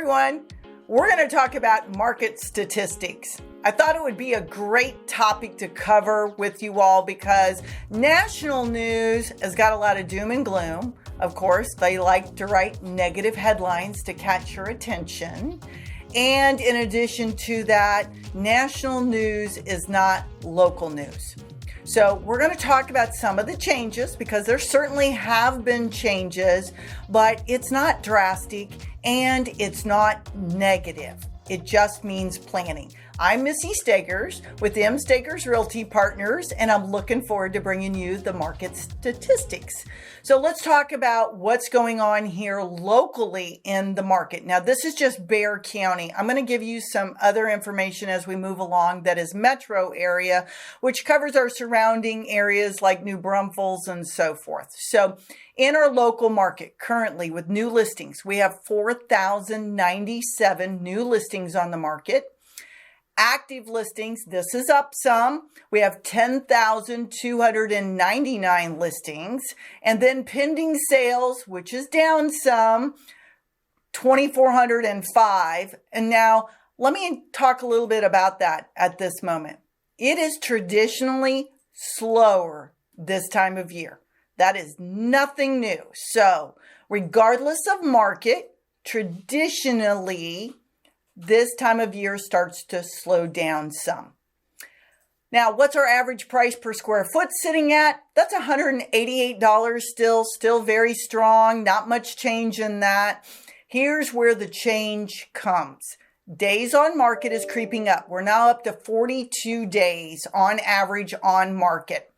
everyone. We're going to talk about market statistics. I thought it would be a great topic to cover with you all because national news has got a lot of doom and gloom. Of course, they like to write negative headlines to catch your attention. And in addition to that, national news is not local news. So we're going to talk about some of the changes because there certainly have been changes, but it's not drastic and it's not negative. It just means planning. I'm Missy Stegers with M. Stegers Realty Partners, and I'm looking forward to bringing you the market statistics. So let's talk about what's going on here locally in the market. Now, this is just Bexar County. I'm going to give you some other information as we move along that is metro area, which covers our surrounding areas like New Braunfels and so forth. So in our local market currently with new listings, we have 4,097 new listings on the market. Active listings, this is up some. We have 10,299 listings. And then pending sales, which is down some, 2,405. And now let me talk a little bit about that at this moment. It is traditionally slower this time of year. That is nothing new. So regardless of market, traditionally, this time of year starts to slow down some. Now, what's our average price per square foot sitting at? That's $188 still very strong. Not much change in that. Here's where the change comes. Days on market is creeping up. We're now up to 42 days on average on market.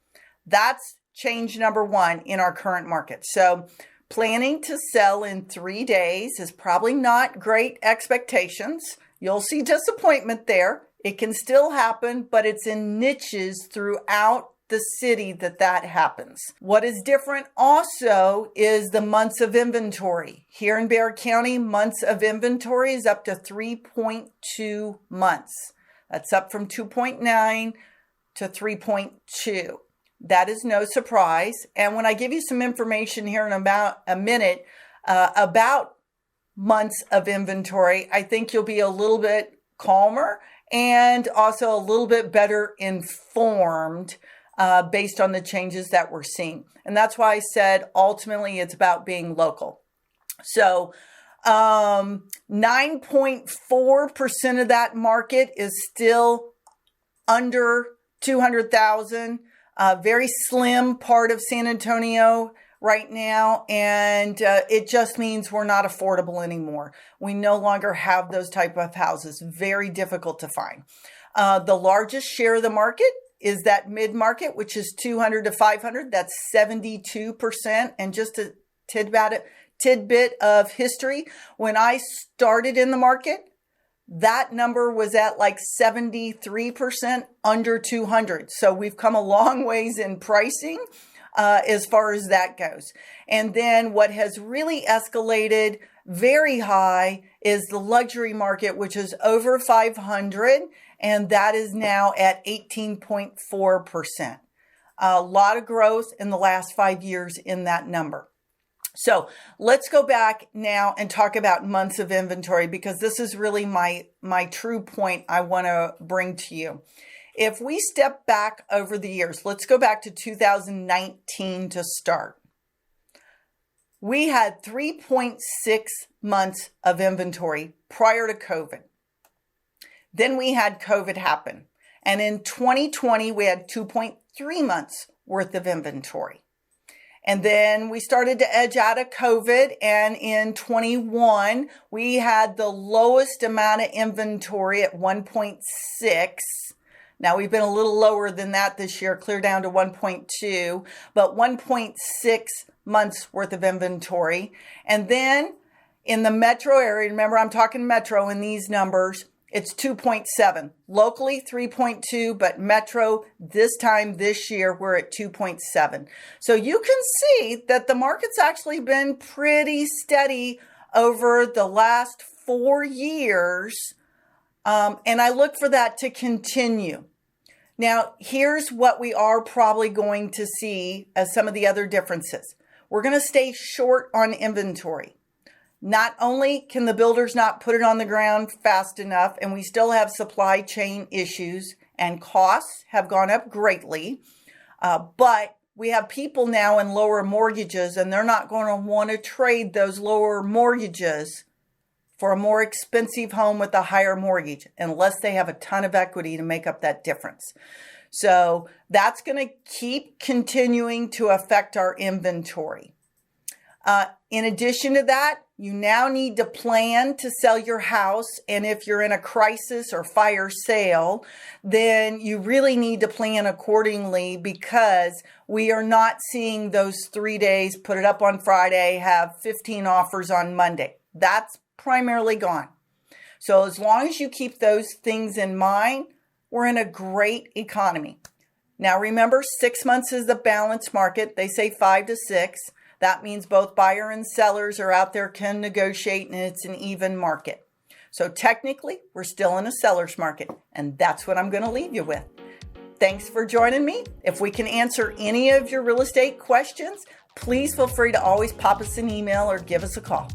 That's change number one in our current market. So planning to sell in 3 days is probably not great expectations. You'll see disappointment there. It can still happen, but it's in niches throughout the city that happens. What is different also is the months of inventory. Here in Bexar County, months of inventory is up to 3.2 months. That's up from 2.9 to 3.2. That is no surprise. And when I give you some information here in about a minute about months of inventory, I think you'll be a little bit calmer and also a little bit better informed based on the changes that we're seeing. And that's why I said ultimately it's about being local. So 9.4% of that market is still under 200,000. Very slim part of San Antonio right now, and it just means we're not affordable anymore. We no longer have those type of houses. Very difficult to find. The largest share of the market is that mid-market, which is 200 to 500. That's 72%. And just a tidbit of history, when I started in the market, that number was at like 73% under 200. So we've come a long ways in pricing as far as that goes. And then what has really escalated very high is the luxury market, which is over 500. And that is now at 18.4%. A lot of growth in the last 5 years in that number. So let's go back now and talk about months of inventory because this is really my true point I want to bring to you. If we step back over the years, let's go back to 2019 to start. We had 3.6 months of inventory prior to COVID. Then we had COVID happen. And in 2020, we had 2.3 months worth of inventory. And then we started to edge out of COVID. And in 21, we had the lowest amount of inventory at 1.6. Now we've been a little lower than that this year, clear down to 1.2, but 1.6 months worth of inventory. And then in the metro area, remember I'm talking metro in these numbers, it's 2.7. Locally, 3.2, but metro this time this year, we're at 2.7. So you can see that the market's actually been pretty steady over the last 4 years. And I look for that to continue. Now, here's what we are probably going to see as some of the other differences. We're going to stay short on inventory. Not only can the builders not put it on the ground fast enough, and we still have supply chain issues and costs have gone up greatly, but we have people now in lower mortgages, and they're not going to want to trade those lower mortgages for a more expensive home with a higher mortgage unless they have a ton of equity to make up that difference. So that's going to keep continuing to affect our inventory. In addition to that, you now need to plan to sell your house. And if you're in a crisis or fire sale, then you really need to plan accordingly, because we are not seeing those 3 days, put it up on Friday, have 15 offers on Monday. That's primarily gone. So as long as you keep those things in mind, we're in a great economy. Now remember, 6 months is the balanced market. They say 5 to 6. That means both buyer and sellers are out there, can negotiate, and it's an even market. So technically, we're still in a seller's market, and that's what I'm going to leave you with. Thanks for joining me. If we can answer any of your real estate questions, please feel free to always pop us an email or give us a call.